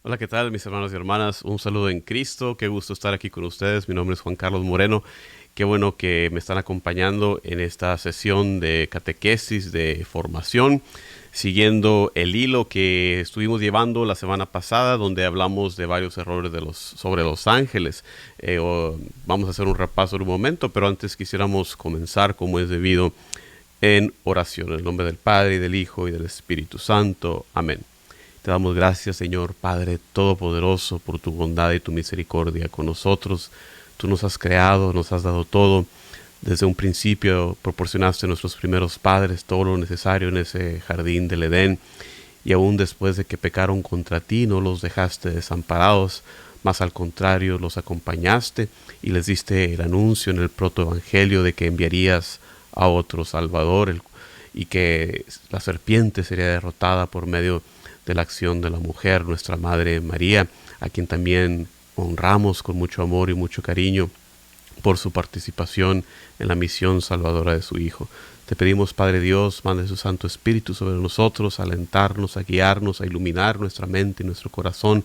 Hola, ¿qué tal, mis hermanos y hermanas? Un saludo en Cristo. Qué gusto estar aquí con ustedes. Mi nombre es Juan Carlos Moreno. Qué bueno que me están acompañando en esta sesión de catequesis, de formación, siguiendo el hilo que estuvimos llevando la semana pasada, donde hablamos de varios errores sobre los ángeles. Vamos a hacer un repaso en un momento, pero antes quisiéramos comenzar como es debido en oración. En el nombre del Padre, y del Hijo, y del Espíritu Santo. Amén. Te damos gracias, Señor Padre Todopoderoso, por tu bondad y tu misericordia con nosotros. Tú nos has creado, nos has dado todo. Desde un principio proporcionaste a nuestros primeros padres todo lo necesario en ese jardín del Edén. Y aún después de que pecaron contra ti, no los dejaste desamparados, más al contrario, los acompañaste y les diste el anuncio en el protoevangelio de que enviarías a otro Salvador y que la serpiente sería derrotada por medio de la acción de la mujer, nuestra Madre María, a quien también honramos con mucho amor y mucho cariño por su participación en la misión salvadora de su Hijo. Te pedimos, Padre Dios, mande su Santo Espíritu sobre nosotros, a alentarnos, a guiarnos, a iluminar nuestra mente y nuestro corazón,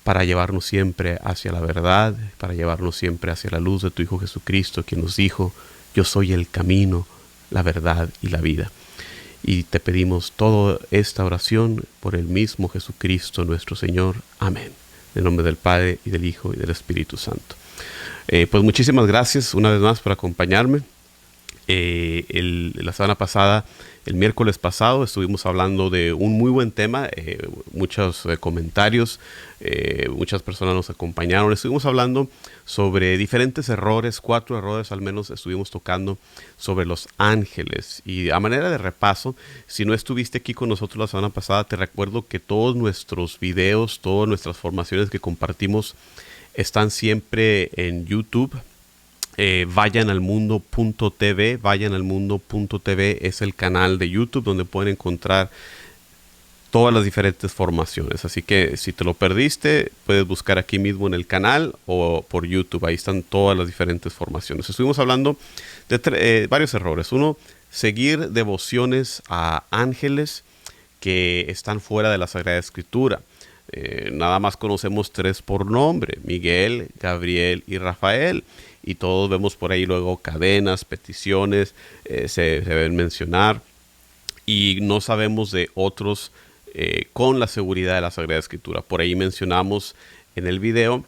para llevarnos siempre hacia la verdad, para llevarnos siempre hacia la luz de tu Hijo Jesucristo, quien nos dijo: yo soy el camino, la verdad y la vida. Y te pedimos toda esta oración por el mismo Jesucristo nuestro Señor. Amén. En el nombre del Padre, y del Hijo, y del Espíritu Santo. Pues muchísimas gracias una vez más por acompañarme. La semana pasada, el miércoles pasado, estuvimos hablando de un muy buen tema, muchos comentarios, muchas personas nos acompañaron. Estuvimos hablando sobre diferentes errores, 4 errores al menos estuvimos tocando sobre los ángeles. Y a manera de repaso, si no estuviste aquí con nosotros la semana pasada, te recuerdo que todos nuestros videos, todas nuestras formaciones que compartimos están siempre en YouTube. Vayanalmundo.tv, vayanalmundo.tv es el canal de YouTube donde pueden encontrar todas las diferentes formaciones. Así que si te lo perdiste, puedes buscar aquí mismo en el canal o por YouTube. Ahí están todas las diferentes formaciones. Estuvimos hablando de varios errores. Uno, seguir devociones a ángeles que están fuera de la Sagrada Escritura. Nada más conocemos 3 por nombre: Miguel, Gabriel y Rafael. Y todos vemos por ahí luego cadenas, peticiones, se deben mencionar. Y no sabemos de otros con la seguridad de la Sagrada Escritura. Por ahí mencionamos en el video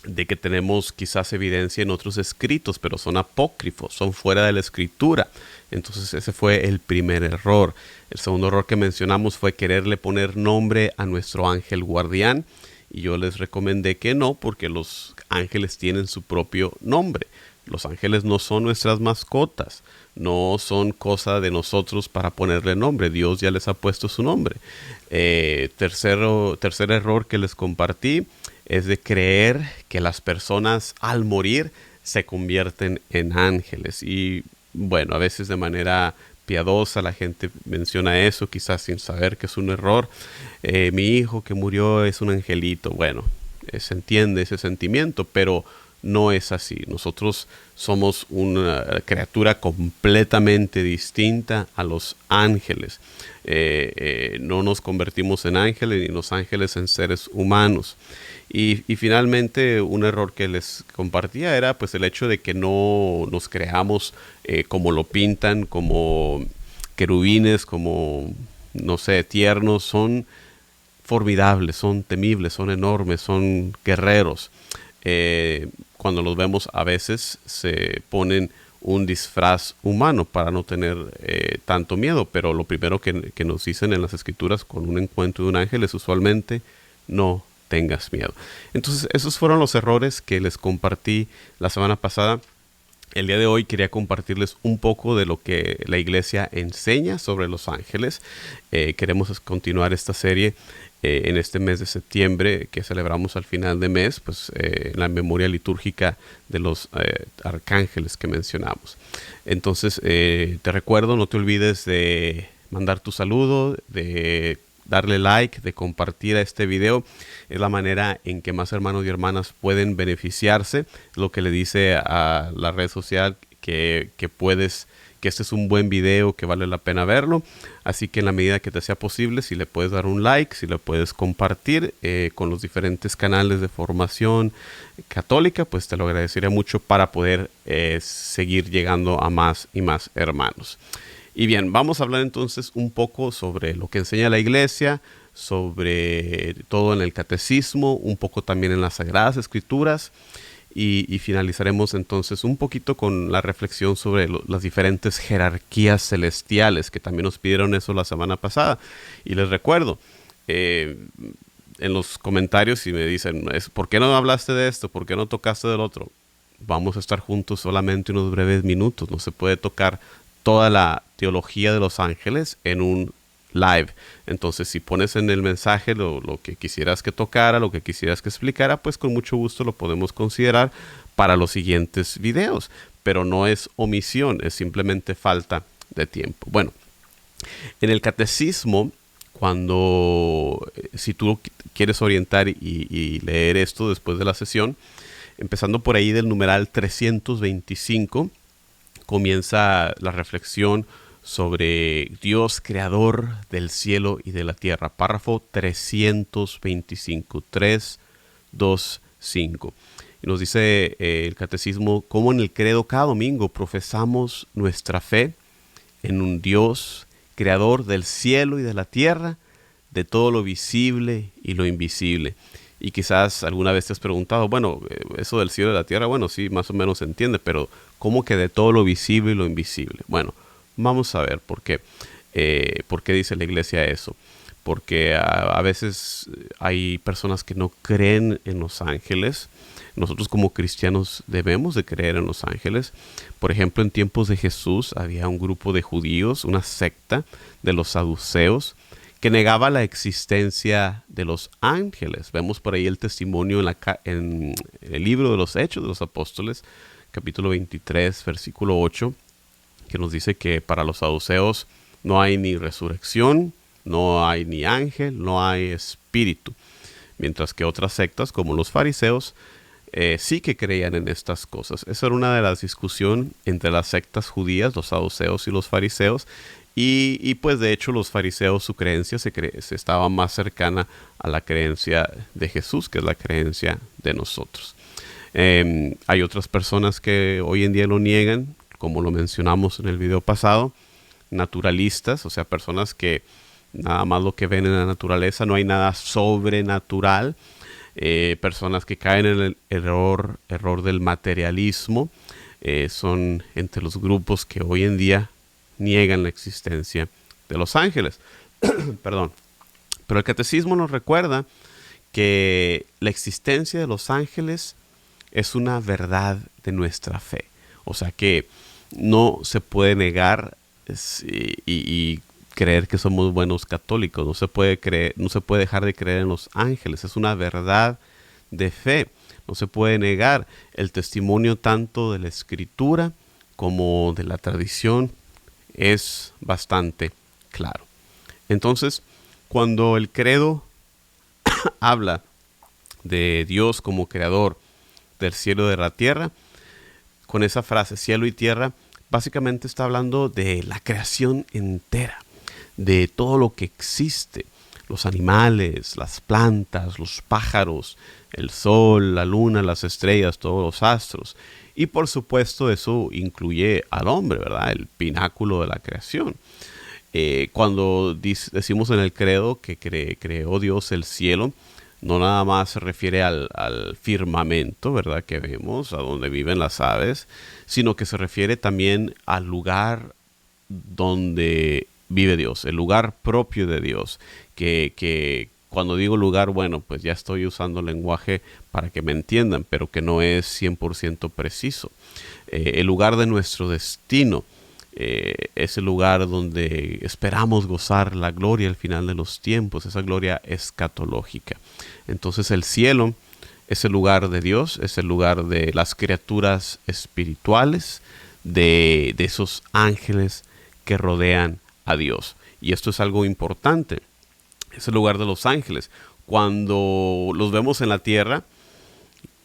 de que tenemos quizás evidencia en otros escritos, pero son apócrifos, son fuera de la Escritura. Entonces ese fue el primer error. El segundo error que mencionamos fue quererle poner nombre a nuestro ángel guardián. Y yo les recomendé que no, porque los ángeles tienen su propio nombre. Los ángeles no son nuestras mascotas, no son cosa de nosotros para ponerle nombre. Dios ya les ha puesto su nombre. Tercer error que les compartí es de creer que las personas al morir se convierten en ángeles. Y bueno, a veces de manera piadosa la gente menciona eso, quizás sin saber que es un error. Mi hijo que murió es un angelito. Bueno, se entiende ese sentimiento, pero no es así. Nosotros somos una criatura completamente distinta a los ángeles. No nos convertimos en ángeles, ni los ángeles en seres humanos. Y finalmente, un error que les compartía era pues el hecho de que no nos creamos como lo pintan, como querubines, como, no sé, tiernos. Son formidables, son temibles, son enormes, son guerreros. Cuando los vemos, a veces se ponen un disfraz humano para no tener tanto miedo, pero lo primero que nos dicen en las escrituras con un encuentro de un ángel es usualmente: no tengas miedo. Entonces esos fueron los errores que les compartí la semana pasada. El día de hoy quería compartirles un poco de lo que la iglesia enseña sobre los ángeles. Queremos continuar esta serie en este mes de septiembre, que celebramos al final de mes, pues en la memoria litúrgica de los arcángeles que mencionamos. Entonces te recuerdo, no te olvides de mandar tu saludo, de darle like, de compartir a este video. Es la manera en que más hermanos y hermanas pueden beneficiarse. Lo que le dice a la red social que este es un buen video, que vale la pena verlo. Así que en la medida que te sea posible, si le puedes dar un like, si le puedes compartir con los diferentes canales de formación católica, pues te lo agradecería mucho para poder seguir llegando a más y más hermanos. Y bien, vamos a hablar entonces un poco sobre lo que enseña la iglesia, sobre todo en el catecismo, un poco también en las Sagradas Escrituras, y finalizaremos entonces un poquito con la reflexión sobre las diferentes jerarquías celestiales, que también nos pidieron eso la semana pasada. Y les recuerdo, en los comentarios, si me dicen, ¿por qué no hablaste de esto? ¿Por qué no tocaste del otro? Vamos a estar juntos solamente unos breves minutos. No se puede tocar toda la teología de los ángeles en un live. Entonces, si pones en el mensaje lo que quisieras que tocara, lo que quisieras que explicara, pues con mucho gusto lo podemos considerar para los siguientes videos. Pero no es omisión, es simplemente falta de tiempo. Bueno, en el catecismo, si tú quieres orientar y leer esto después de la sesión, empezando por ahí del numeral 325, comienza la reflexión sobre Dios creador del cielo y de la tierra. Párrafo 325, 325. Y nos dice el catecismo, cómo en el credo cada domingo profesamos nuestra fe en un Dios creador del cielo y de la tierra, de todo lo visible y lo invisible. Y quizás alguna vez te has preguntado, bueno, eso del cielo y de la tierra, bueno, sí, más o menos se entiende, pero ¿cómo que de todo lo visible y lo invisible? Bueno, vamos a ver por qué dice la iglesia eso. Porque a veces hay personas que no creen en los ángeles. Nosotros como cristianos debemos de creer en los ángeles. Por ejemplo, en tiempos de Jesús había un grupo de judíos, una secta de los saduceos, que negaba la existencia de los ángeles. Vemos por ahí el testimonio en el libro de los Hechos de los Apóstoles, capítulo 23, versículo 8, que nos dice que para los saduceos no hay ni resurrección, no hay ni ángel, no hay espíritu. Mientras que otras sectas, como los fariseos, sí que creían en estas cosas. Esa era una de las discusiones entre las sectas judías, los saduceos y los fariseos. Y pues de hecho los fariseos, su creencia se estaba más cercana a la creencia de Jesús, que es la creencia de nosotros. Hay otras personas que hoy en día lo niegan, como lo mencionamos en el video pasado, naturalistas, o sea, personas que nada más lo que ven en la naturaleza, no hay nada sobrenatural, personas que caen en el error del materialismo, son entre los grupos que hoy en día niegan la existencia de los ángeles. Perdón. Pero el catecismo nos recuerda que la existencia de los ángeles es una verdad de nuestra fe. O sea que no se puede negar y creer que somos buenos católicos. No se puede dejar de creer en los ángeles. Es una verdad de fe. No se puede negar. El testimonio tanto de la Escritura como de la tradición es bastante claro. Entonces, cuando el credo habla de Dios como creador del cielo y de la tierra, con esa frase cielo y tierra, básicamente está hablando de la creación entera, de todo lo que existe, los animales, las plantas, los pájaros, el sol, la luna, las estrellas, todos los astros. Y por supuesto eso incluye al hombre, ¿verdad? El pináculo de la creación. Cuando decimos en el credo que creó Dios el cielo, no nada más se refiere al firmamento, ¿verdad? Que vemos, a donde viven las aves, sino que se refiere también al lugar donde vive Dios, el lugar propio de Dios, que cuando digo lugar, bueno, pues ya estoy usando lenguaje para que me entiendan, pero que no es 100% preciso. El lugar de nuestro destino, es el lugar donde esperamos gozar la gloria al final de los tiempos, esa gloria escatológica. Entonces el cielo es el lugar de Dios, es el lugar de las criaturas espirituales, de esos ángeles que rodean a Dios. Y esto es algo importante. Es el lugar de los ángeles. Cuando los vemos en la tierra,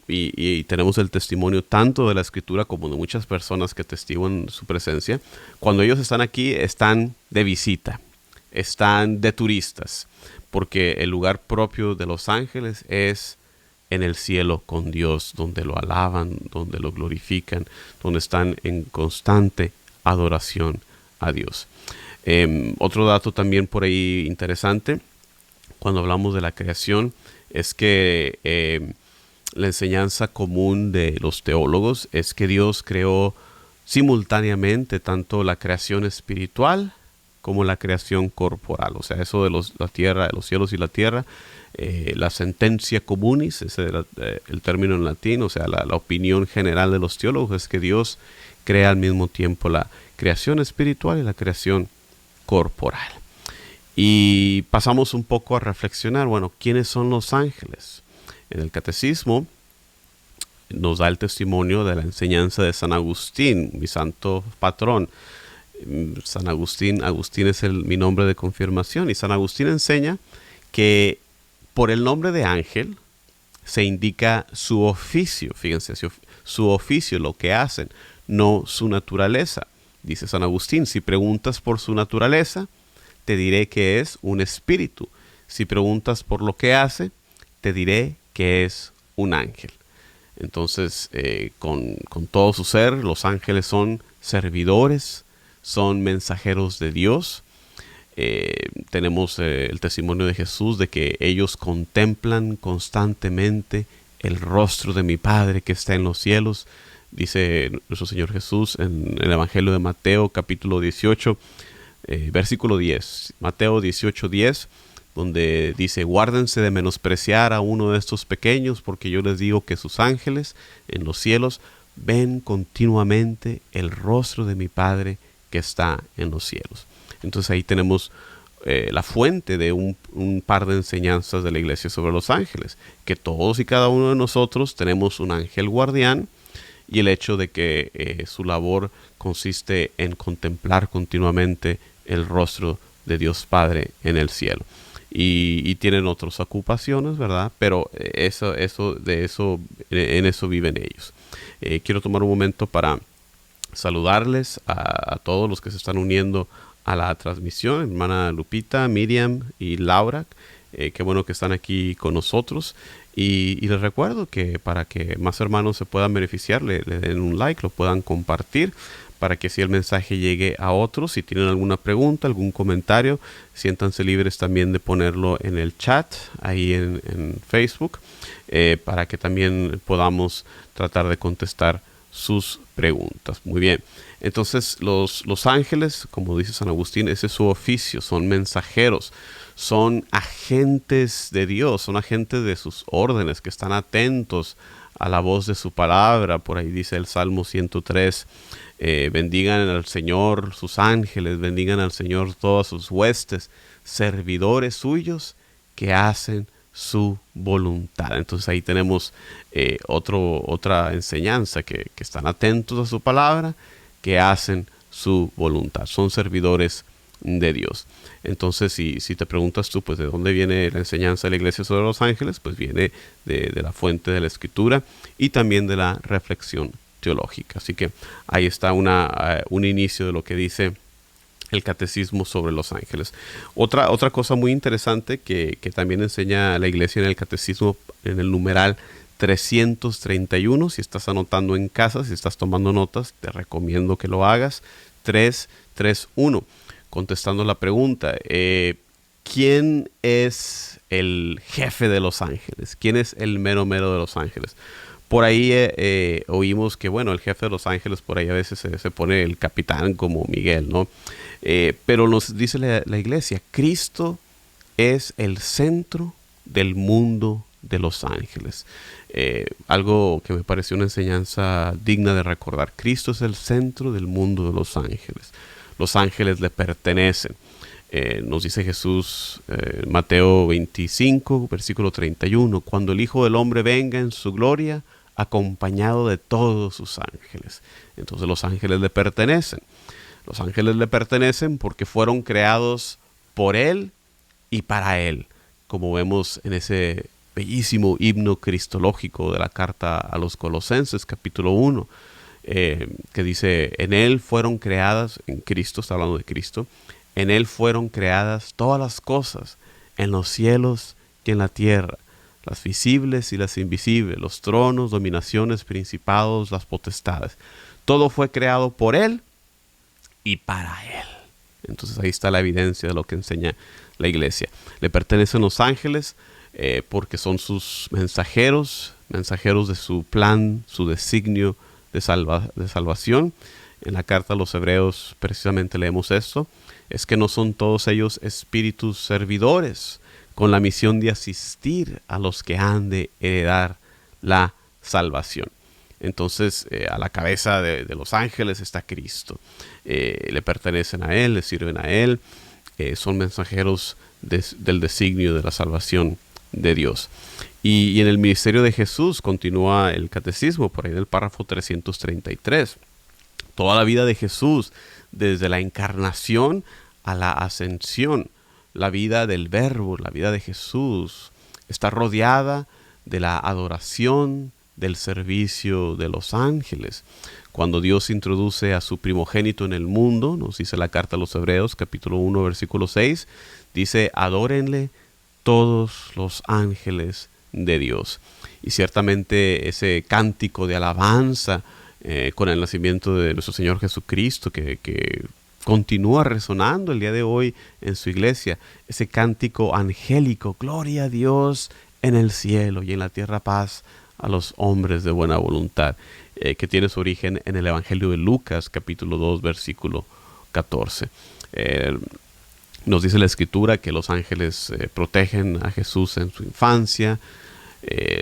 y tenemos el testimonio tanto de la Escritura como de muchas personas que testiguan su presencia, cuando ellos están aquí, están de visita, están de turistas, porque el lugar propio de los ángeles es en el cielo con Dios, donde lo alaban, donde lo glorifican, donde están en constante adoración a Dios. Otro dato también por ahí interesante, cuando hablamos de la creación, es que la enseñanza común de los teólogos es que Dios creó simultáneamente tanto la creación espiritual como la creación corporal. O sea, eso de la tierra, de los cielos y la tierra, la sentencia communis, ese era el término en latín, o sea, la opinión general de los teólogos es que Dios crea al mismo tiempo la creación espiritual y la creación corporal. Y pasamos un poco a reflexionar, bueno, ¿quiénes son los ángeles? En el catecismo nos da el testimonio de la enseñanza de San Agustín, mi santo patrón. San Agustín es mi nombre de confirmación, y San Agustín enseña que por el nombre de ángel se indica su oficio, fíjense, su oficio, lo que hacen, no su naturaleza. Dice San Agustín, si preguntas por su naturaleza, te diré que es un espíritu. Si preguntas por lo que hace, te diré que es un ángel. Entonces, con todo su ser, los ángeles son servidores, son mensajeros de Dios. Tenemos el testimonio de Jesús de que ellos contemplan constantemente el rostro de mi Padre que está en los cielos. Dice nuestro Señor Jesús en el Evangelio de Mateo, capítulo 18, versículo 10. Mateo 18:10, donde dice, guárdense de menospreciar a uno de estos pequeños, porque yo les digo que sus ángeles en los cielos ven continuamente el rostro de mi Padre que está en los cielos. Entonces ahí tenemos la fuente de un par de enseñanzas de la iglesia sobre los ángeles, que todos y cada uno de nosotros tenemos un ángel guardián, y el hecho de que su labor consiste en contemplar continuamente el rostro de Dios Padre en el cielo. Y tienen otras ocupaciones, ¿verdad? Pero en eso viven ellos. Quiero tomar un momento para saludarles a todos los que se están uniendo a la transmisión, hermana Lupita, Miriam y Laura. Qué bueno que están aquí con nosotros. Y les recuerdo que para que más hermanos se puedan beneficiar, le den un like, lo puedan compartir, para que así el mensaje llegue a otros. Si tienen alguna pregunta, algún comentario, siéntanse libres también de ponerlo en el chat, ahí en Facebook, para que también podamos tratar de contestar sus preguntas. Muy bien. Entonces los ángeles, como dice San Agustín, ese es su oficio, son mensajeros, son agentes de Dios, son agentes de sus órdenes, que están atentos a la voz de su palabra. Por ahí dice el Salmo 103, bendigan al Señor sus ángeles, bendigan al Señor todas sus huestes, servidores suyos que hacen su voluntad. Entonces ahí tenemos otra enseñanza, que están atentos a su palabra, que hacen su voluntad, son servidores de Dios. Entonces si te preguntas tú, pues de dónde viene la enseñanza de la iglesia sobre los ángeles, pues viene de la fuente de la Escritura y también de la reflexión teológica. Así que ahí está un inicio de lo que dice el catecismo sobre los ángeles. Otra cosa muy interesante que también enseña la iglesia en el catecismo, en el numeral 331, si estás anotando en casa, si estás tomando notas, te recomiendo que lo hagas. 331, contestando la pregunta, ¿quién es el jefe de los ángeles? ¿Quién es el mero mero de los ángeles? Por ahí oímos que, bueno, el jefe de los ángeles, por ahí a veces se pone el capitán como Miguel, ¿no? Pero nos dice la iglesia, Cristo es el centro del mundo de los ángeles. Algo que me pareció una enseñanza digna de recordar. Cristo es el centro del mundo de los ángeles. Los ángeles le pertenecen. Nos dice Jesús, Mateo 25, versículo 31, cuando el Hijo del Hombre venga en su gloria, acompañado de todos sus ángeles. Entonces los ángeles le pertenecen. Los ángeles le pertenecen porque fueron creados por Él y para Él, como vemos en ese bellísimo himno cristológico de la carta a los Colosenses, capítulo 1, que dice, en Él fueron creadas, en Cristo, está hablando de Cristo, en Él fueron creadas todas las cosas, en los cielos y en la tierra, las visibles y las invisibles, los tronos, dominaciones, principados, las potestades. Todo fue creado por Él y para Él. Entonces ahí está la evidencia de lo que enseña la iglesia. Le pertenecen los ángeles porque son sus mensajeros de su plan, su designio de salvación. En la carta a los Hebreos precisamente leemos esto. Es que no son todos ellos espíritus servidores con la misión de asistir a los que han de heredar la salvación. Entonces a la cabeza de los ángeles está Cristo. Le pertenecen a Él, le sirven a Él, son mensajeros del designio de la salvación de Dios. Y en el ministerio de Jesús continúa el catecismo, por ahí en el párrafo 333. Toda la vida de Jesús, desde la encarnación a la ascensión, la vida del Verbo, la vida de Jesús, está rodeada de la adoración, del servicio de los ángeles. Cuando Dios introduce a su primogénito en el mundo, nos dice la carta a los Hebreos, capítulo 1, versículo 6, dice, adórenle todos los ángeles de Dios. Y ciertamente ese cántico de alabanza con el nacimiento de nuestro Señor Jesucristo, que continúa resonando el día de hoy en su iglesia, ese cántico angélico, gloria a Dios en el cielo y en la tierra paz a los hombres de buena voluntad, que tiene su origen en el Evangelio de Lucas, capítulo 2, versículo 14. Nos dice la Escritura que los ángeles protegen a Jesús en su infancia.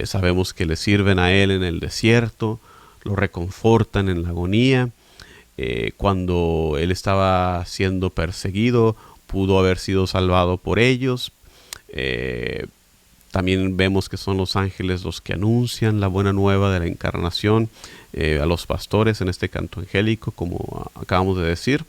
Sabemos que le sirven a Él en el desierto, lo reconfortan en la agonía. Cuando Él estaba siendo perseguido, pudo haber sido salvado por ellos. También vemos que son los ángeles los que anuncian la buena nueva de la encarnación a los pastores en este canto angélico, como acabamos de decir.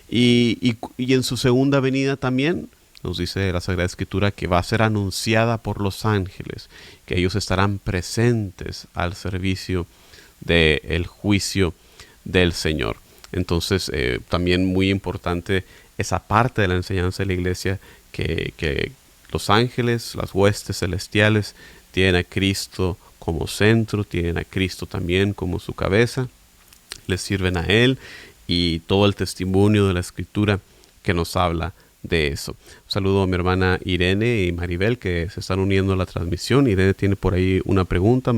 Y en su segunda venida también nos dice la Sagrada Escritura que va a ser anunciada por los ángeles, que ellos estarán presentes al servicio del juicio del Señor. Entonces también muy importante esa parte de la enseñanza de la iglesia, que los ángeles, las huestes celestiales, tienen a Cristo como centro, tienen a Cristo también como su cabeza, les sirven a Él, y todo el testimonio de la Escritura que nos habla de eso. Un saludo a mi hermana Irene y Maribel, que se están uniendo a la transmisión. Irene tiene por ahí una pregunta.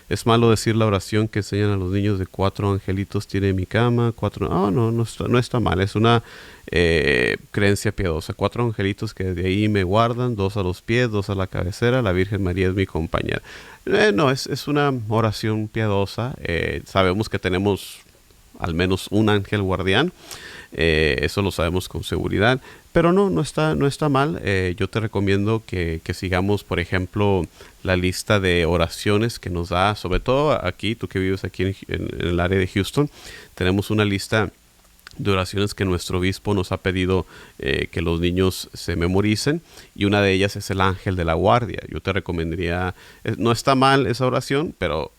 ¿Es malo decir la oración que enseñan a los niños de 4 angelitos tiene mi cama? No está mal. Es una creencia piadosa. 4 angelitos que de ahí me guardan, 2 a los pies, 2 a la cabecera. La Virgen María es mi compañera. Es una oración piadosa. Sabemos que tenemos al menos un ángel guardián. Eso lo sabemos con seguridad, pero no está mal. Yo te recomiendo que sigamos, por ejemplo, la lista de oraciones que nos da, sobre todo aquí, tú que vives aquí en el área de Houston, tenemos una lista de oraciones que nuestro obispo nos ha pedido que los niños se memoricen, y una de ellas es el ángel de la guardia. Yo te recomendaría, no está mal esa oración, pero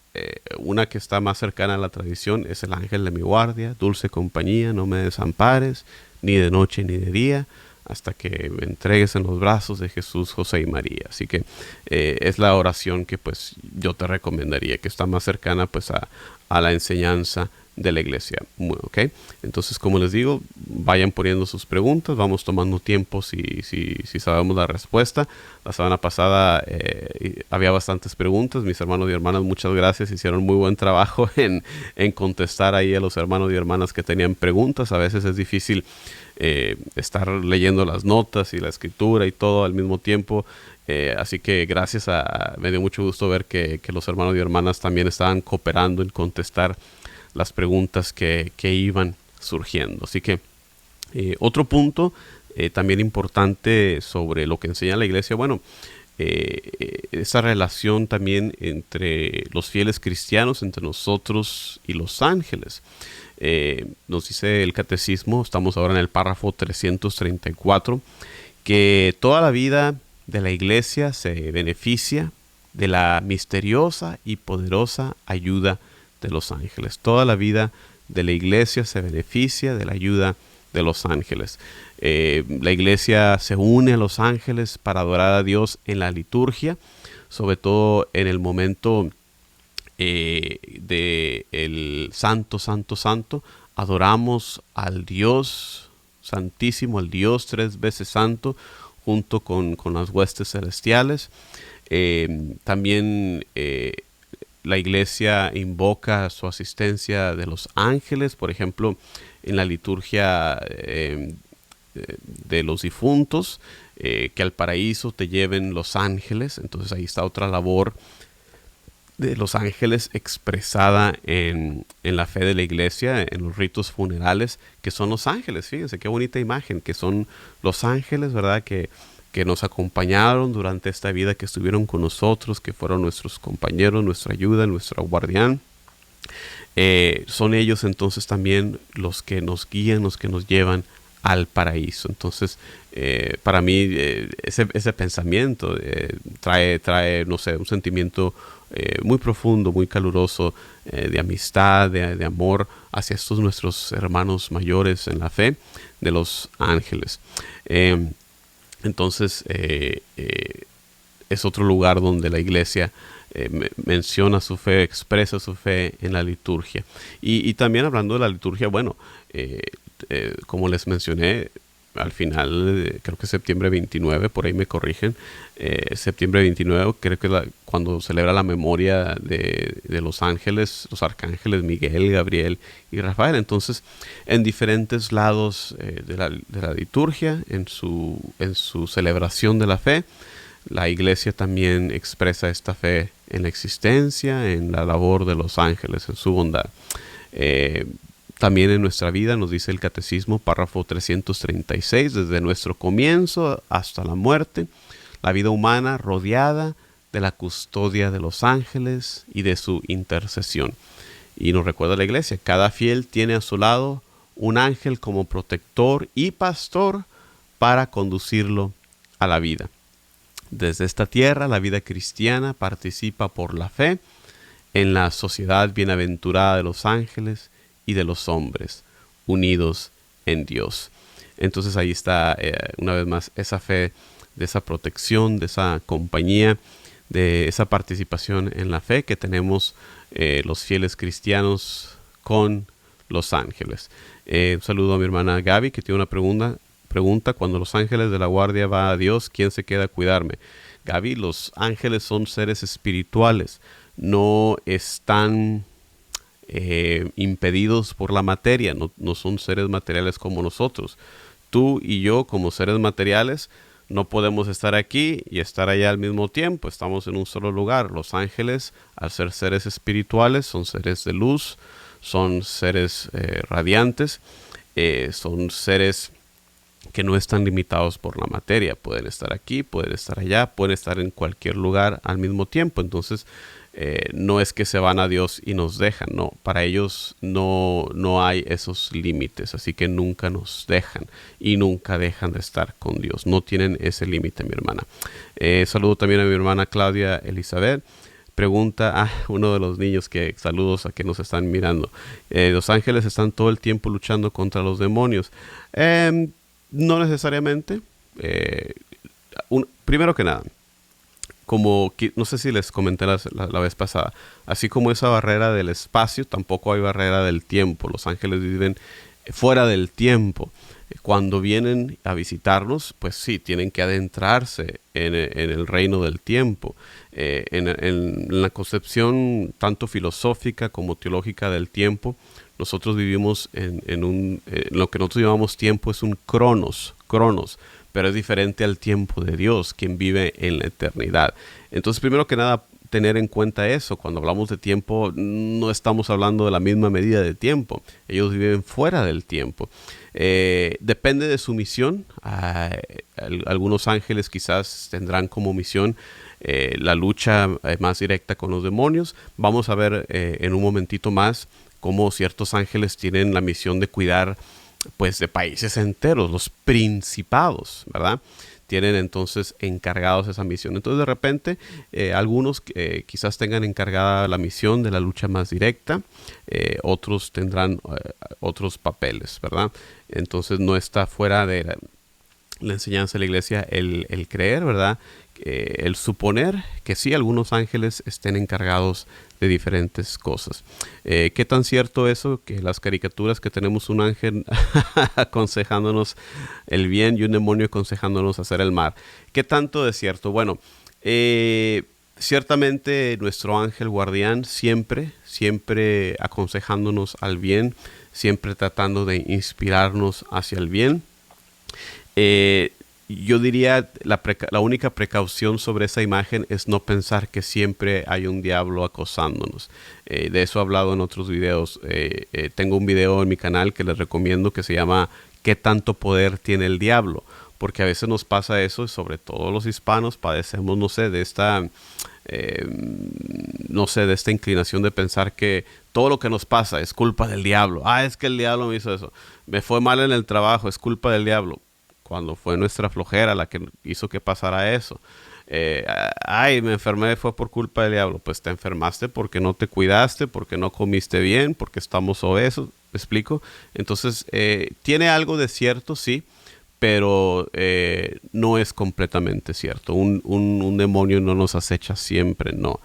una que está más cercana a la tradición es el ángel de mi guardia, dulce compañía, no me desampares, ni de noche ni de día, hasta que me entregues en los brazos de Jesús, José y María. Así que es la oración que pues yo te recomendaría, que está más cercana pues a la enseñanza de la iglesia. ¿Okay? Entonces, como les digo, vayan poniendo sus preguntas, vamos tomando tiempo si sabemos la respuesta. La semana pasada había bastantes preguntas. Mis hermanos y hermanas, muchas gracias, hicieron muy buen trabajo en contestar ahí a los hermanos y hermanas que tenían preguntas. A veces es difícil estar leyendo las notas y la escritura y todo al mismo tiempo. Así que me dio mucho gusto ver que los hermanos y hermanas también estaban cooperando en contestar las preguntas que iban surgiendo. Así que otro punto también importante sobre lo que enseña la iglesia, esa relación también entre los fieles cristianos, entre nosotros y los ángeles. Nos dice el catecismo, estamos ahora en el párrafo 334, que toda la vida de la iglesia se beneficia de la misteriosa y poderosa ayuda de los ángeles. Toda la vida de la iglesia se beneficia de la ayuda de los ángeles. La iglesia se une a los ángeles para adorar a Dios en la liturgia, sobre todo en el momento de el Santo, Santo, Santo. Adoramos al Dios Santísimo, al Dios tres veces santo, junto con las huestes celestiales. También la iglesia invoca su asistencia de los ángeles, por ejemplo, en la liturgia de los difuntos, que al paraíso te lleven los ángeles. Entonces ahí está otra labor de los ángeles expresada en la fe de la iglesia, en los ritos funerales, que son los ángeles. Fíjense qué bonita imagen, que son los ángeles, ¿verdad? Que nos acompañaron durante esta vida, que estuvieron con nosotros, que fueron nuestros compañeros, nuestra ayuda, nuestro guardián. Son ellos entonces también los que nos guían, los que nos llevan al paraíso. Entonces, para mí, ese pensamiento trae, no sé, un sentimiento muy profundo, muy caluroso, de amistad, de amor hacia estos nuestros hermanos mayores en la fe, de los ángeles. Entonces, es otro lugar donde la iglesia menciona su fe, expresa su fe en la liturgia. Y también hablando de la liturgia, bueno, como les mencioné, al final, creo que septiembre 29, por ahí me corrigen, septiembre 29, creo que cuando celebra la memoria de los ángeles, los arcángeles Miguel, Gabriel y Rafael. Entonces, en diferentes lados de la liturgia, en su celebración de la fe, la iglesia también expresa esta fe en la existencia, en la labor de los ángeles, en su bondad. También en nuestra vida, nos dice el Catecismo, párrafo 336, desde nuestro comienzo hasta la muerte, la vida humana rodeada de la custodia de los ángeles y de su intercesión. Y nos recuerda la iglesia, cada fiel tiene a su lado un ángel como protector y pastor para conducirlo a la vida. Desde esta tierra, la vida cristiana participa por la fe en la sociedad bienaventurada de los ángeles y de los hombres, unidos en Dios. Entonces ahí está una vez más esa fe, de esa protección, de esa compañía, de esa participación en la fe que tenemos los fieles cristianos con los ángeles. Un saludo a mi hermana Gaby, que tiene una pregunta. Cuando los ángeles de la guardia va a Dios, ¿quién se queda a cuidarme? Gaby, los ángeles son seres espirituales, no están impedidos por la materia, no son seres materiales como nosotros. Tú y yo, como seres materiales, no podemos estar aquí y estar allá al mismo tiempo. Estamos en un solo lugar. Los ángeles, al ser seres espirituales, son seres de luz, son seres radiantes, son seres que no están limitados por la materia. Pueden estar aquí, pueden estar allá, pueden estar en cualquier lugar al mismo tiempo. Entonces, no es que se van a Dios y nos dejan, no, para ellos no hay esos límites, así que nunca nos dejan y nunca dejan de estar con Dios, no tienen ese límite, mi hermana. Saludo también a mi hermana Claudia Elizabeth. Pregunta a uno de los niños, que saludos a que nos están mirando. Los ángeles están todo el tiempo luchando contra los demonios. No necesariamente. Primero que nada, como no sé si les comenté la vez pasada, así como esa barrera del espacio, tampoco hay barrera del tiempo. Los ángeles viven fuera del tiempo. Cuando vienen a visitarnos, pues sí, tienen que adentrarse en el reino del tiempo. En la concepción tanto filosófica como teológica del tiempo, nosotros vivimos en lo que nosotros llamamos tiempo es un cronos, pero es diferente al tiempo de Dios, quien vive en la eternidad. Entonces, primero que nada, tener en cuenta eso. Cuando hablamos de tiempo, no estamos hablando de la misma medida de tiempo. Ellos viven fuera del tiempo. Depende de su misión. Algunos ángeles quizás tendrán como misión la lucha más directa con los demonios. Vamos a ver en un momentito más cómo ciertos ángeles tienen la misión de cuidar, pues, de países enteros, los principados, ¿verdad? tienen entonces encargados esa misión. Entonces de repente algunos quizás tengan encargada la misión de la lucha más directa, otros tendrán otros papeles, ¿verdad? Entonces no está fuera de la enseñanza de la iglesia el creer, ¿verdad? El suponer que sí, algunos ángeles estén encargados de diferentes cosas. ¿Qué tan cierto eso? Que las caricaturas que tenemos un ángel aconsejándonos el bien y un demonio aconsejándonos hacer el mal. ¿Qué tanto de cierto? Bueno, ciertamente nuestro ángel guardián siempre aconsejándonos al bien, siempre tratando de inspirarnos hacia el bien. Yo diría la única precaución sobre esa imagen es no pensar que siempre hay un diablo acosándonos. De eso he hablado en otros videos. Tengo un video en mi canal que les recomiendo que se llama ¿Qué tanto poder tiene el diablo? Porque a veces nos pasa eso, y sobre todo los hispanos padecemos, de esta inclinación de pensar que todo lo que nos pasa es culpa del diablo. Es que el diablo me hizo eso. Me fue mal en el trabajo, es culpa del diablo. Cuando fue nuestra flojera la que hizo que pasara eso. Me enfermé, fue por culpa del diablo. Pues te enfermaste porque no te cuidaste, porque no comiste bien, porque estamos obesos. ¿Me explico? Entonces, tiene algo de cierto, sí, pero no es completamente cierto. Un demonio no nos acecha siempre, no.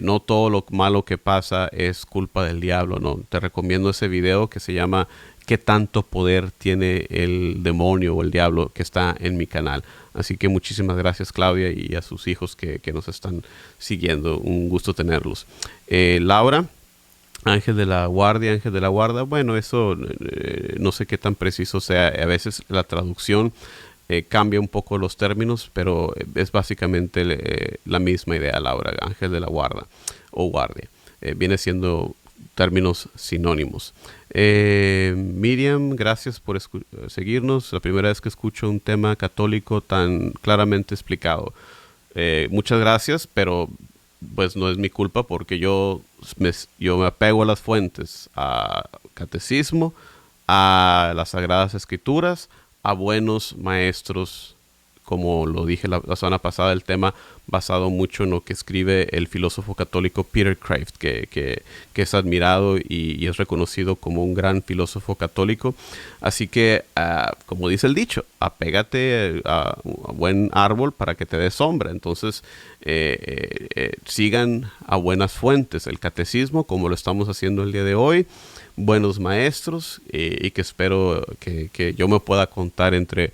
No todo lo malo que pasa es culpa del diablo, no. Te recomiendo ese video que se llama ¿Qué tanto poder tiene el demonio o el diablo? Que está en mi canal. Así que muchísimas gracias, Claudia, y a sus hijos que nos están siguiendo. Un gusto tenerlos. Laura, ángel de la guarda. Bueno, eso no sé qué tan preciso sea. A veces la traducción cambia un poco los términos, pero es básicamente la misma idea, Laura. Ángel de la guarda o guardia. Viene siendo términos sinónimos. Miriam, gracias por seguirnos. La primera vez que escucho un tema católico tan claramente explicado. Muchas gracias, pero pues no es mi culpa porque yo me apego a las fuentes, a catecismo, a las Sagradas Escrituras, a buenos maestros, como lo dije la semana pasada, el tema basado mucho en lo que escribe el filósofo católico Peter Kreeft, que es admirado y es reconocido como un gran filósofo católico. Así que, como dice el dicho, apégate a buen árbol para que te dé sombra. Entonces, sigan a buenas fuentes, el catecismo, como lo estamos haciendo el día de hoy, buenos maestros, y que espero que yo me pueda contar entre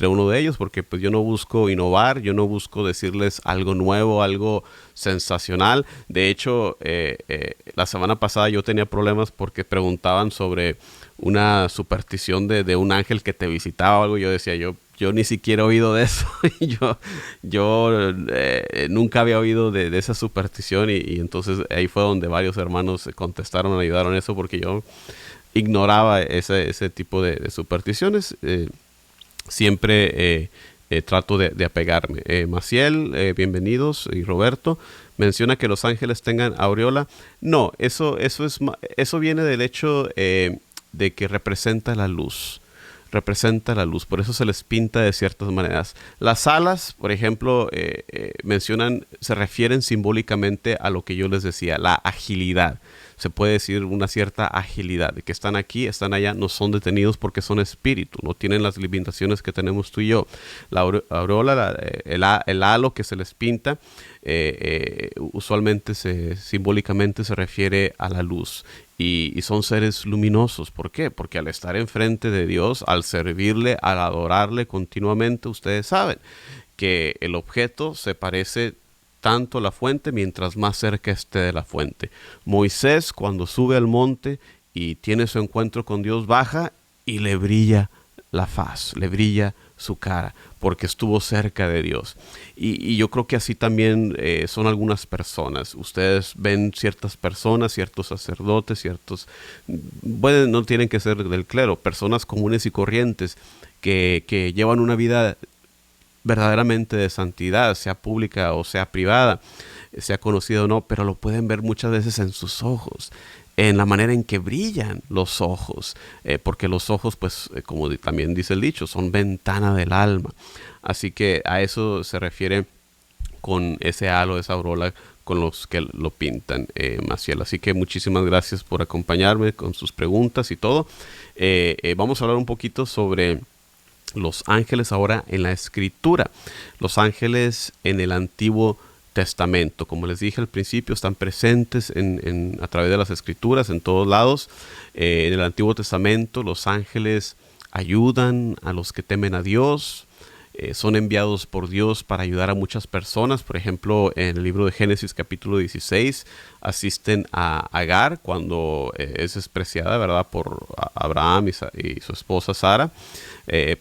uno de ellos, porque pues yo no busco innovar, yo no busco decirles algo nuevo, algo sensacional. De hecho, la semana pasada yo tenía problemas porque preguntaban sobre una superstición de un ángel que te visitaba o algo. Yo decía, yo ni siquiera he oído de eso. yo nunca había oído de esa superstición, y entonces ahí fue donde varios hermanos contestaron, ayudaron eso, porque yo ignoraba ese tipo de supersticiones. Siempre trato de apegarme. Maciel, bienvenidos, y Roberto menciona que los ángeles tengan aureola. No, eso viene del hecho de que representa la luz. Por eso se les pinta de ciertas maneras. Las alas, por ejemplo, se refieren simbólicamente a lo que yo les decía, la agilidad. Se puede decir una cierta agilidad, de que están aquí, están allá, no son detenidos porque son espíritu, no tienen las limitaciones que tenemos tú y yo. La aureola, el halo que se les pinta, usualmente simbólicamente se refiere a la luz. Y son seres luminosos. ¿Por qué? Porque al estar enfrente de Dios, al servirle, al adorarle continuamente, ustedes saben que el objeto se parece tanto a la fuente mientras más cerca esté de la fuente. Moisés, cuando sube al monte y tiene su encuentro con Dios, baja y le brilla la faz, le brilla su cara, porque estuvo cerca de Dios. Y yo creo que así también son algunas personas. Ustedes ven ciertas personas, ciertos sacerdotes, no tienen que ser del clero, personas comunes y corrientes que llevan una vida verdaderamente de santidad, sea pública o sea privada, sea conocida o no, pero lo pueden ver muchas veces en sus ojos. en la manera en que brillan los ojos, porque los ojos, pues, como también dice el dicho, son ventana del alma. Así que a eso se refiere con ese halo, esa aureola con los que lo pintan, Maciel. Así que muchísimas gracias por acompañarme con sus preguntas y todo. Vamos a hablar un poquito sobre los ángeles ahora en la escritura. Los ángeles en el Antiguo Testamento, como les dije al principio, están presentes a través de las escrituras en todos lados. En el Antiguo Testamento los ángeles ayudan a los que temen a Dios. Son enviados por Dios para ayudar a muchas personas. Por ejemplo, en el libro de Génesis capítulo 16 asisten a Agar cuando es despreciada, ¿verdad?, por Abraham y su esposa Sara,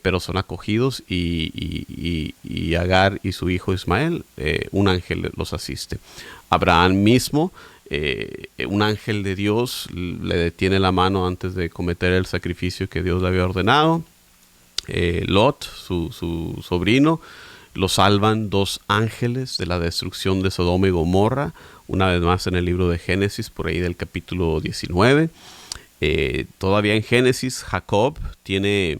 pero son acogidos y Agar y su hijo Ismael, un ángel los asiste. Abraham mismo, un ángel de Dios le detiene la mano antes de cometer el sacrificio que Dios le había ordenado. Lot, su sobrino, lo salvan dos ángeles de la destrucción de Sodoma y Gomorra, una vez más en el libro de Génesis, por ahí del capítulo 19. Todavía en Génesis, Jacob tiene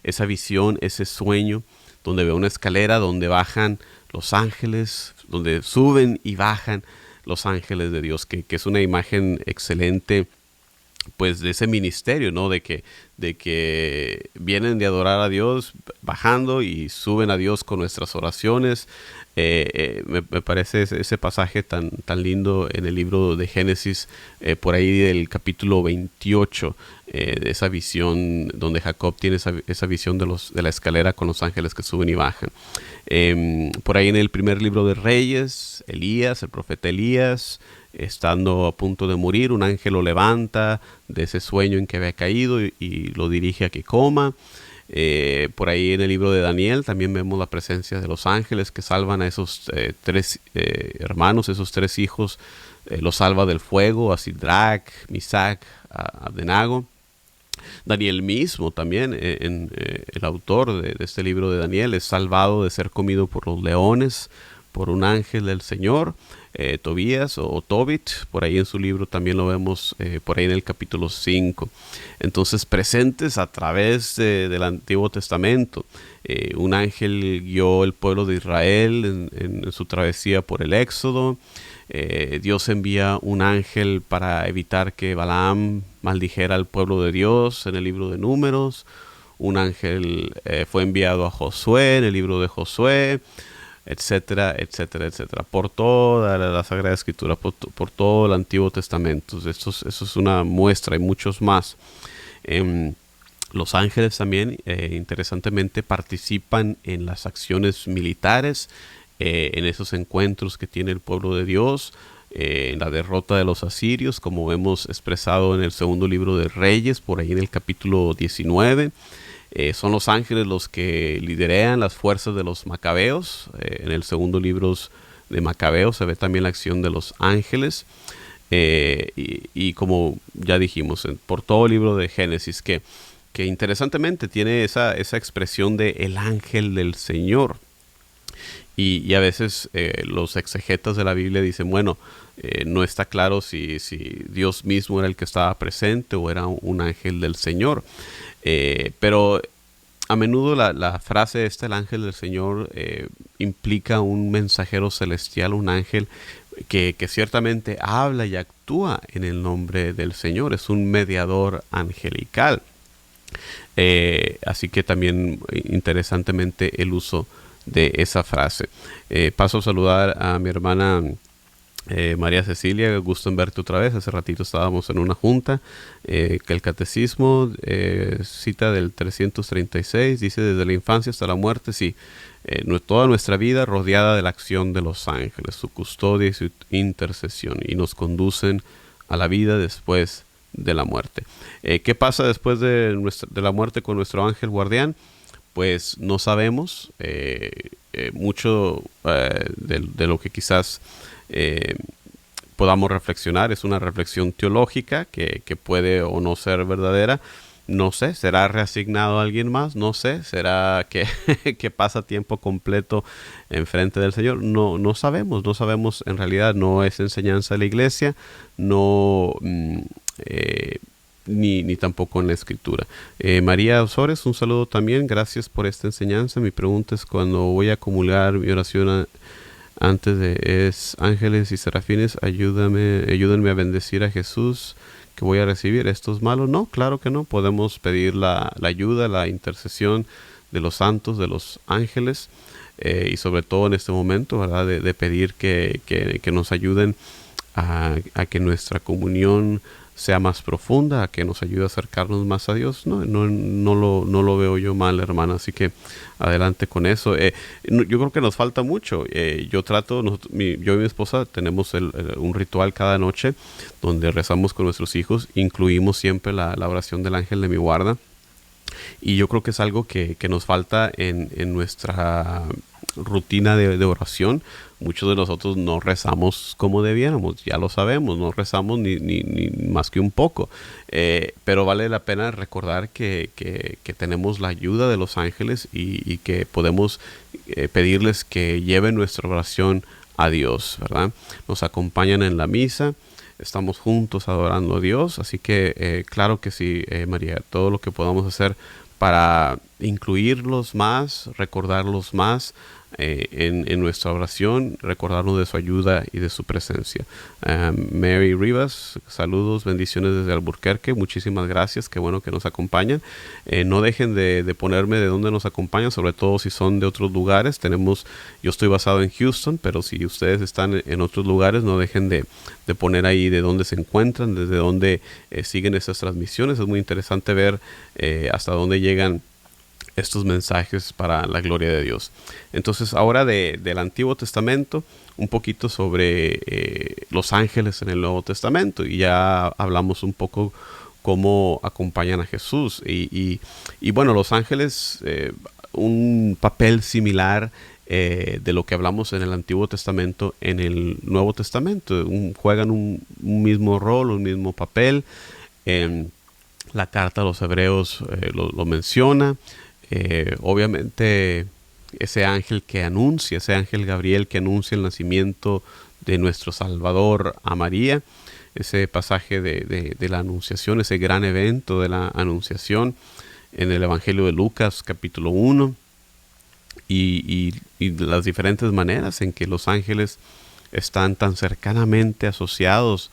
esa visión, ese sueño, donde ve una escalera donde bajan los ángeles, donde suben y bajan los ángeles de Dios, que es una imagen excelente, pues, de ese ministerio, ¿no? De que vienen de adorar a Dios bajando y suben a Dios con nuestras oraciones. Me parece ese pasaje tan lindo en el libro de Génesis, por ahí del capítulo 28, de esa visión donde Jacob tiene esa visión de la escalera con los ángeles que suben y bajan. Por ahí en el primer libro de Reyes, Elías, el profeta Elías, estando a punto de morir, un ángel lo levanta de ese sueño en que había caído y lo dirige a que coma. Por ahí en el libro de Daniel también vemos la presencia de los ángeles que salvan a esos tres hermanos, esos tres hijos, los salva del fuego, a Sidrac, Misac, a Abdenago. Daniel mismo también, el autor de este libro de Daniel, es salvado de ser comido por los leones por un ángel del Señor. Tobías o Tobit, por ahí en su libro también lo vemos, por ahí en el capítulo 5. Entonces, presentes a través del Antiguo Testamento. Un ángel guió el pueblo de Israel en su travesía por el Éxodo. Dios envía un ángel para evitar que Balaam maldijera al pueblo de Dios en el libro de Números. Un ángel fue enviado a Josué en el libro de Josué, etcétera, etcétera, etcétera, por toda la Sagrada Escritura, por todo el Antiguo Testamento. Eso es una muestra, y muchos más. Los ángeles también, interesantemente, participan en las acciones militares, en esos encuentros que tiene el pueblo de Dios, en la derrota de los asirios, como vemos expresado en el segundo libro de Reyes, por ahí en el capítulo 19. Son los ángeles los que liderean las fuerzas de los macabeos. En el segundo libro de Macabeos se ve también la acción de los ángeles. Y como ya dijimos, por todo el libro de Génesis, que interesantemente tiene esa expresión de el ángel del Señor. Y a veces los exegetas de la Biblia dicen, bueno, no está claro si Dios mismo era el que estaba presente o era un ángel del Señor. Pero a menudo la frase esta, el ángel del Señor, implica un mensajero celestial, un ángel que ciertamente habla y actúa en el nombre del Señor. Es un mediador angelical. Así que también interesantemente el uso de esa frase. Paso a saludar a mi hermana María Cecilia, gusto en verte otra vez. Hace ratito estábamos en una junta, que el catecismo, cita del 336, dice: desde la infancia hasta la muerte, sí, toda nuestra vida rodeada de la acción de los ángeles, su custodia y su intercesión, y nos conducen a la vida después de la muerte. ¿Qué pasa después de la muerte con nuestro ángel guardián? Pues no sabemos. Mucho de lo que quizás podamos reflexionar es una reflexión teológica que puede o no ser verdadera. No sé, ¿será reasignado a alguien más? No sé, ¿será que pasa tiempo completo enfrente del Señor? No sabemos en realidad. No es enseñanza de la iglesia, no ni tampoco en la escritura. María Osores, un saludo también, gracias por esta enseñanza. Mi pregunta es: cuando voy a comulgar, mi oración antes es: ángeles y serafines, ayúdenme a bendecir a Jesús que voy a recibir. ¿Esto es malo? No, claro que no. Podemos pedir la ayuda, la intercesión de los santos, de los ángeles, y sobre todo en este momento, ¿verdad? De pedir que nos ayuden a que nuestra comunión sea más profunda, a que nos ayude a acercarnos más a Dios. No lo veo yo mal, hermana, así que adelante con eso. Yo creo que nos falta mucho. Yo y mi esposa tenemos un ritual cada noche donde rezamos con nuestros hijos, incluimos siempre la oración del ángel de mi guarda, y yo creo que es algo que nos falta en nuestra rutina de oración. Muchos de nosotros no rezamos como debiéramos, ya lo sabemos, no rezamos ni más que un poco, pero vale la pena recordar que tenemos la ayuda de los ángeles y que podemos pedirles que lleven nuestra oración a Dios, ¿verdad? Nos acompañan en la misa, estamos juntos adorando a Dios, así que claro que sí, María, todo lo que podamos hacer para incluirlos más, recordarlos más en nuestra oración, recordarnos de su ayuda y de su presencia. Mary Rivas, saludos, bendiciones desde Albuquerque, muchísimas gracias, qué bueno que nos acompañan. No dejen de ponerme de dónde nos acompañan, sobre todo si son de otros lugares. Yo estoy basado en Houston, pero si ustedes están en otros lugares, no dejen de poner ahí de dónde se encuentran, desde dónde siguen estas transmisiones. Es muy interesante ver hasta dónde llegan estos mensajes para la gloria de Dios. Entonces, ahora del Antiguo Testamento, un poquito sobre los ángeles en el Nuevo Testamento, y ya hablamos un poco cómo acompañan a Jesús. Y bueno, los ángeles, un papel similar de lo que hablamos en el Antiguo Testamento, en el Nuevo Testamento, juegan un mismo rol, un mismo papel. La carta a los Hebreos lo menciona. Obviamente ese ángel Gabriel que anuncia el nacimiento de nuestro Salvador a María, ese pasaje de la anunciación, ese gran evento de la anunciación en el Evangelio de Lucas capítulo 1, y las diferentes maneras en que los ángeles están tan cercanamente asociados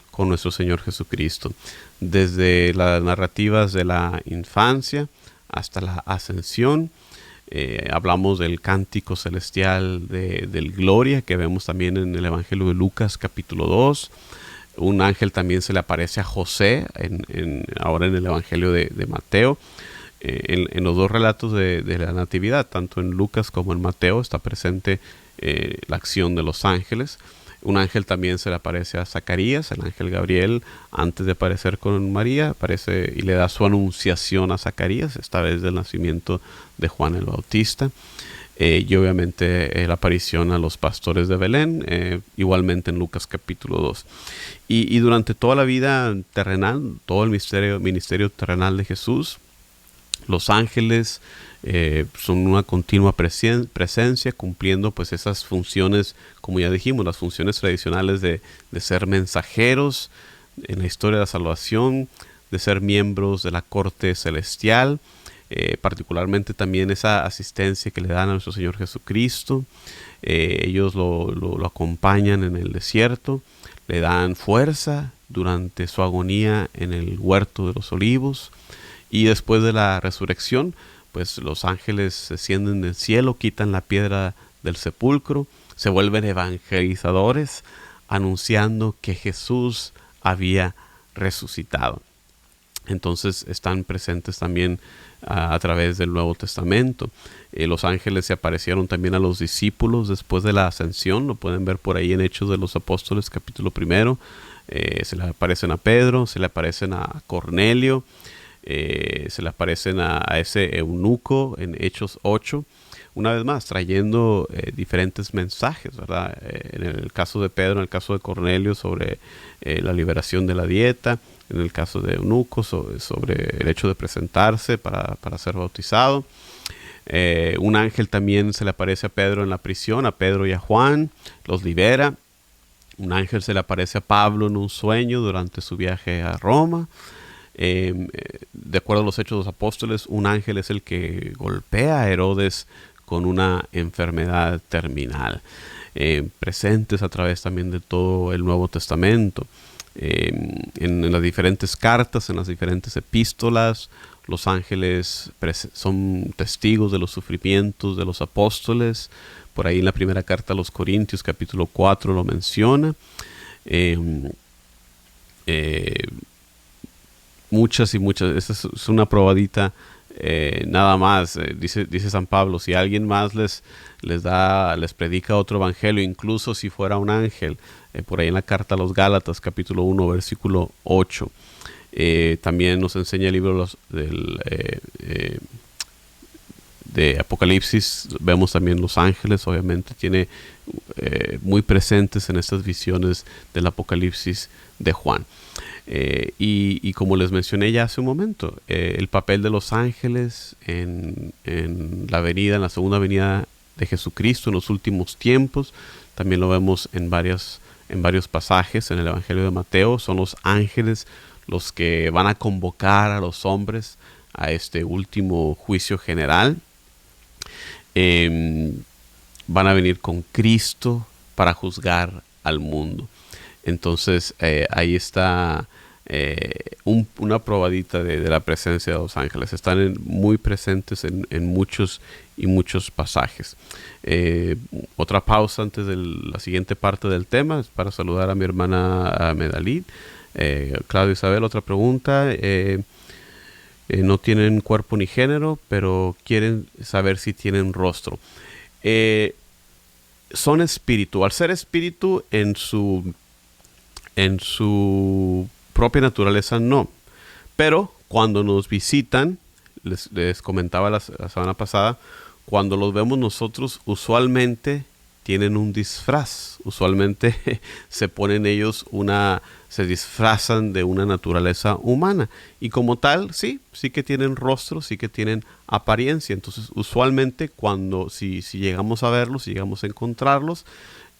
con nuestro Señor Jesucristo, desde las narrativas de la infancia hasta la ascensión. Hablamos del cántico celestial del Gloria, que vemos también en el Evangelio de Lucas capítulo 2. Un ángel también se le aparece a José ahora en el Evangelio de Mateo. En los dos relatos de la Natividad, tanto en Lucas como en Mateo, está presente la acción de los ángeles. Un ángel también se le aparece a Zacarías, el ángel Gabriel, antes de aparecer con María, aparece y le da su anunciación a Zacarías, esta vez del nacimiento de Juan el Bautista. Y obviamente la aparición a los pastores de Belén, igualmente en Lucas capítulo 2. Y durante toda la vida terrenal, todo el ministerio terrenal de Jesús, los ángeles son una continua presencia, cumpliendo pues esas funciones, como ya dijimos, las funciones tradicionales de ser mensajeros en la historia de la salvación, de ser miembros de la corte celestial, particularmente también esa asistencia que le dan a nuestro Señor Jesucristo. Ellos lo acompañan en el desierto, le dan fuerza durante su agonía en el huerto de los olivos, y después de la resurrección, pues los ángeles descienden del cielo, quitan la piedra del sepulcro, se vuelven evangelizadores, anunciando que Jesús había resucitado. Entonces están presentes también a través del Nuevo Testamento. Los ángeles se aparecieron también a los discípulos después de la ascensión, lo pueden ver por ahí en Hechos de los Apóstoles capítulo 1. Se le aparecen a Pedro, se le aparecen a Cornelio, se le aparecen a ese eunuco en Hechos 8, una vez más trayendo diferentes mensajes, ¿verdad? En el caso de Pedro, en el caso de Cornelio, sobre la liberación de la dieta, en el caso de eunuco, sobre el hecho de presentarse para ser bautizado. Un ángel también se le aparece a Pedro en la prisión, a Pedro y a Juan, los libera. Un ángel se le aparece a Pablo en un sueño durante su viaje a Roma. De acuerdo a los Hechos de los Apóstoles, un ángel es el que golpea a Herodes con una enfermedad terminal. Presentes a través también de todo el Nuevo Testamento. En las diferentes cartas, en las diferentes epístolas, los ángeles son testigos de los sufrimientos de los apóstoles. Por ahí en la primera carta a los Corintios, capítulo 4, lo menciona. Muchas y muchas. Esta es una probadita nada más. Dice San Pablo, si alguien más les predica otro evangelio, incluso si fuera un ángel, por ahí en la carta a los Gálatas, capítulo 1, versículo 8. También nos enseña el libro de Apocalipsis. Vemos también los ángeles, obviamente tiene muy presentes en estas visiones del Apocalipsis de Juan. Y como les mencioné ya hace un momento, el papel de los ángeles en la segunda venida de Jesucristo en los últimos tiempos, también lo vemos en varios pasajes en el Evangelio de Mateo. Son los ángeles los que van a convocar a los hombres a este último juicio general. Van a venir con Cristo para juzgar al mundo. Entonces ahí está una probadita de la presencia de los ángeles. Están muy presentes en muchos y muchos pasajes. Otra pausa antes de la siguiente parte del tema es para saludar a mi hermana Medalí. Claudio Isabel, otra pregunta. No tienen cuerpo ni género, pero quieren saber si tienen rostro. Son espíritu. Al ser espíritu en su propia naturaleza, no. Pero cuando nos visitan, les comentaba la semana pasada, cuando los vemos nosotros, usualmente tienen un disfraz. Usualmente se ponen ellos se disfrazan de una naturaleza humana. Y como tal, sí que tienen rostro, sí que tienen apariencia. Entonces, usualmente si llegamos a verlos, si llegamos a encontrarlos,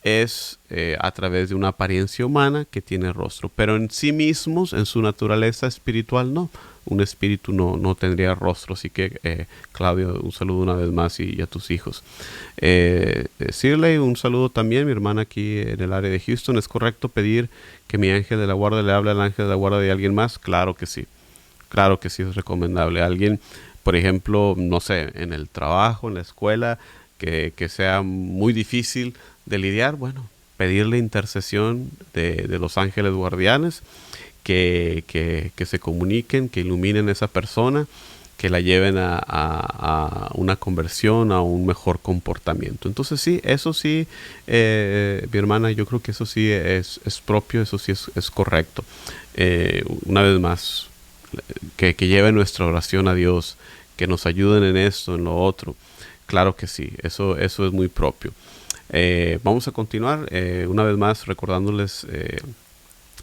es a través de una apariencia humana que tiene rostro. Pero en sí mismos, en su naturaleza espiritual, no. Un espíritu no tendría rostro. Así que, Claudio, un saludo una vez más y a tus hijos. Shirley, un saludo también, mi hermana aquí en el área de Houston. ¿Es correcto pedir que mi ángel de la guarda le hable al ángel de la guarda de alguien más? Claro que sí. Claro que sí es recomendable. Alguien, por ejemplo, no sé, en el trabajo, en la escuela, que sea muy difícil de lidiar, bueno, pedirle intercesión de los ángeles guardianes, que se comuniquen, que iluminen a esa persona, que la lleven a una conversión, a un mejor comportamiento. Entonces sí, eso sí, mi hermana, yo creo que eso sí es propio, eso sí es correcto. Una vez más, que lleven nuestra oración a Dios, que nos ayuden en esto, en lo otro. Claro que sí, eso es muy propio. Vamos a continuar una vez más recordándoles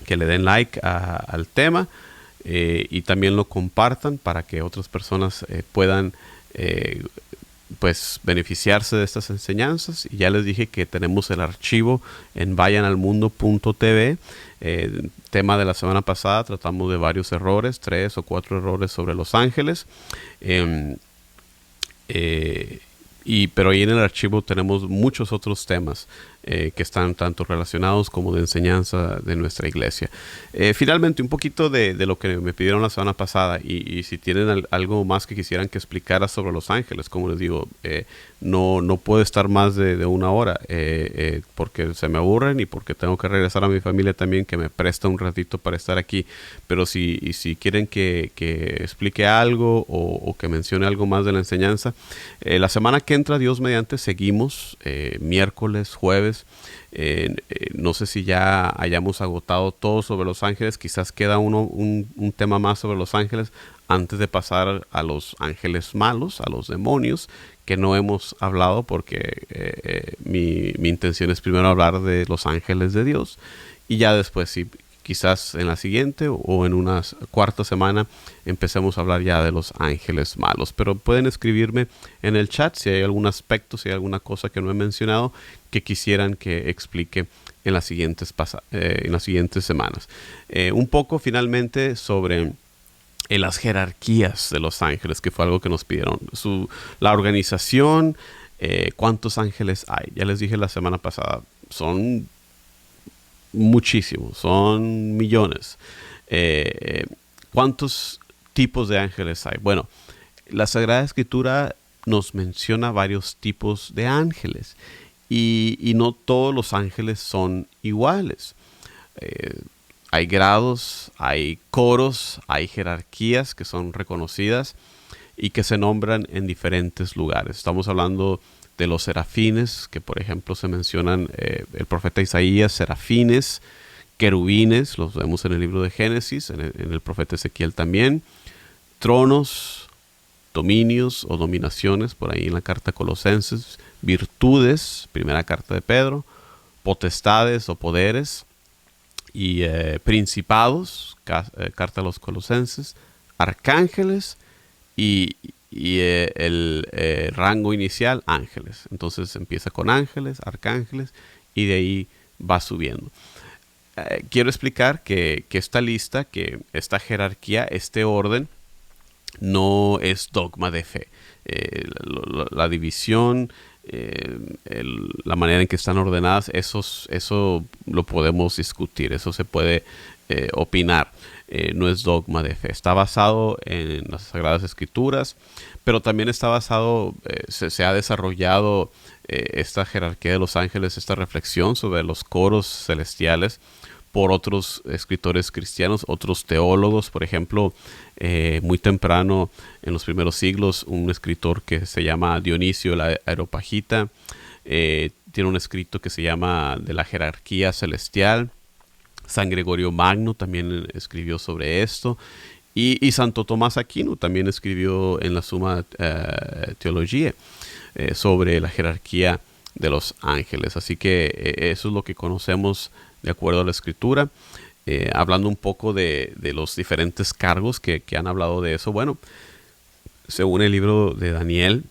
que le den like al tema y también lo compartan para que otras personas puedan pues beneficiarse de estas enseñanzas. Y ya les dije que tenemos el archivo en vayanalmundo.tv. Tema de la semana pasada, tratamos de varios errores, 3 o 4 errores sobre los ángeles. Pero ahí en el archivo tenemos muchos otros temas que están tanto relacionados como de enseñanza de nuestra iglesia. Finalmente, un poquito de lo que me pidieron la semana pasada y si tienen algo más que quisieran que explicara sobre los ángeles, como les digo, no puedo estar más de una hora porque se me aburren y porque tengo que regresar a mi familia también, que me presta un ratito para estar aquí. Pero si quieren que explique algo o que mencione algo más de la enseñanza, la semana que entra, Dios mediante, seguimos miércoles, jueves. No sé si ya hayamos agotado todo sobre los ángeles. Quizás queda un tema más sobre los ángeles antes de pasar a los ángeles malos, a los demonios, que no hemos hablado porque mi intención es primero hablar de los ángeles de Dios y ya después, sí, quizás en la siguiente o en una cuarta semana empecemos a hablar ya de los ángeles malos. Pero pueden escribirme en el chat si hay algún aspecto, si hay alguna cosa que no he mencionado que quisieran que explique en las siguientes, semanas. Un poco finalmente sobre las jerarquías de los ángeles, que fue algo que nos pidieron. La organización, cuántos ángeles hay. Ya les dije la semana pasada, son muchísimos, son millones. ¿Cuántos tipos de ángeles hay? Bueno, la Sagrada Escritura nos menciona varios tipos de ángeles y no todos los ángeles son iguales. Hay grados, hay coros, hay jerarquías que son reconocidas y que se nombran en diferentes lugares. Estamos hablando de los serafines, que por ejemplo se mencionan el profeta Isaías, serafines, querubines, los vemos en el libro de Génesis, en el profeta Ezequiel también, tronos, dominios o dominaciones, por ahí en la carta a Colosenses, virtudes, primera carta de Pedro, potestades o poderes, y principados, carta a los Colosenses, arcángeles y el rango inicial, ángeles. Entonces empieza con ángeles, arcángeles y de ahí va subiendo. Quiero explicar que esta lista, que esta jerarquía, este orden, no es dogma de fe. La división, la manera en que están ordenadas, eso lo podemos discutir, eso se puede opinar. No es dogma de fe. Está basado en las Sagradas Escrituras, pero también está basado, se ha desarrollado esta jerarquía de los ángeles, esta reflexión sobre los coros celestiales por otros escritores cristianos, otros teólogos. Por ejemplo, muy temprano en los primeros siglos, un escritor que se llama Dionisio el Areopagita tiene un escrito que se llama De la jerarquía celestial. San Gregorio Magno también escribió sobre esto. Y Santo Tomás Aquino también escribió en la Summa Theologiae sobre la jerarquía de los ángeles. Así que eso es lo que conocemos de acuerdo a la Escritura. Hablando un poco de los diferentes cargos que han hablado de eso. Bueno, según el libro de Daniel,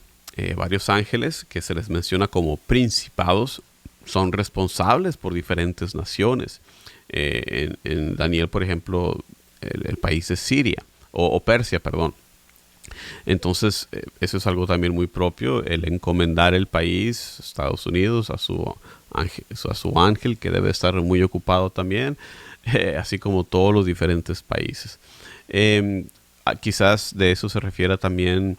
varios ángeles que se les menciona como principados son responsables por diferentes naciones. En Daniel, por ejemplo, el país de Siria, o Persia, perdón. Entonces, eso es algo también muy propio, el encomendar el país, Estados Unidos, a su ángel, que debe estar muy ocupado también, así como todos los diferentes países. Quizás de eso se refiera también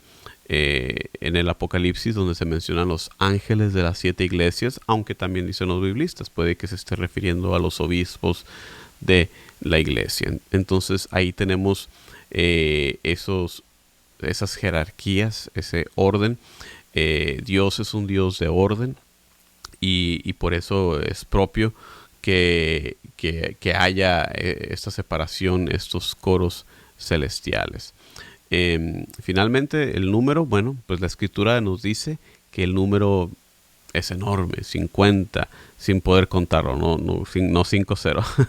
en el Apocalipsis, donde se mencionan los ángeles de las 7 iglesias, aunque también dicen los biblistas, puede que se esté refiriendo a los obispos de la iglesia. Entonces ahí tenemos esas jerarquías, ese orden. Dios es un Dios de orden y por eso es propio que haya esta separación, estos coros celestiales. Finalmente, el número, bueno, pues la Escritura nos dice que el número es enorme, 50, sin poder contarlo, no 5-0.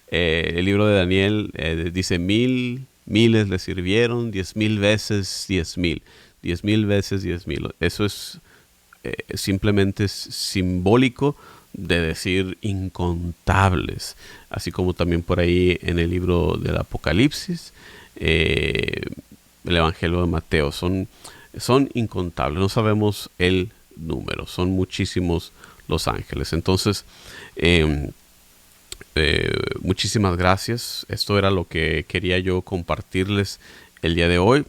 El libro de Daniel dice miles le sirvieron, 10,000 veces 10,000, 10,000 veces 10,000. Eso es simplemente simbólico de decir incontables, así como también por ahí en el libro del Apocalipsis, el Evangelio de Mateo, son incontables, no sabemos el número, son muchísimos los ángeles. Entonces, muchísimas gracias. Esto era lo que quería yo compartirles el día de hoy.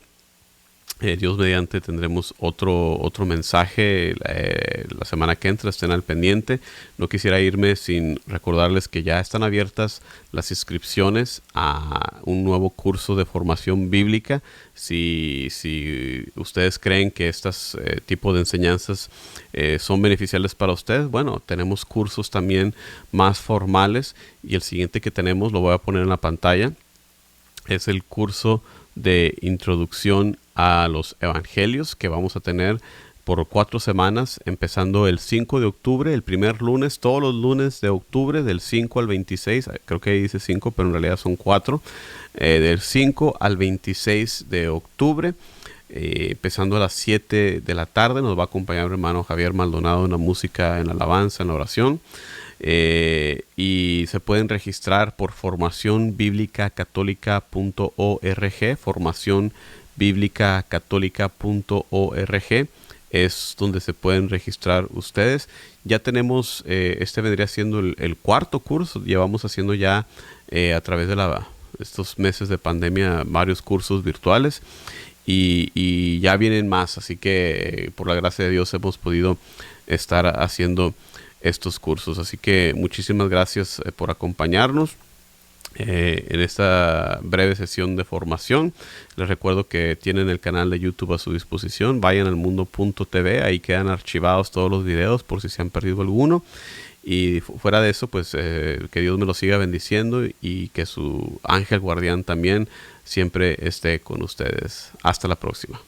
Dios mediante tendremos otro mensaje la semana que entra, estén al pendiente. No quisiera irme sin recordarles que ya están abiertas las inscripciones a un nuevo curso de formación bíblica. Si ustedes creen que estos tipos de enseñanzas son beneficiales para ustedes, bueno, tenemos cursos también más formales, y el siguiente que tenemos lo voy a poner en la pantalla. Es el curso de introducción a los evangelios, que vamos a tener por 4 semanas, empezando el 5 de octubre, el primer lunes, todos los lunes de octubre, del 5 al 26, creo que ahí dice 5, pero en realidad son 4, del 5 al 26 de octubre, empezando a las 7 de la tarde, nos va a acompañar el hermano Javier Maldonado en la música, en la alabanza, en la oración. y se pueden registrar por formacionbiblicacatólica.org, formacionbiblicacatólica.org es donde se pueden registrar ustedes. Ya tenemos, este vendría siendo el cuarto curso. Llevamos haciendo ya a través de estos meses de pandemia varios cursos virtuales y ya vienen más. Así que por la gracia de Dios hemos podido estar haciendo estos cursos. Así que muchísimas gracias por acompañarnos en esta breve sesión de formación. Les recuerdo que tienen el canal de YouTube a su disposición. Vayan al mundo.tv, ahí quedan archivados todos los videos por si se han perdido alguno. Y fuera de eso, pues que Dios me lo siga bendiciendo y que su ángel guardián también siempre esté con ustedes. Hasta la próxima.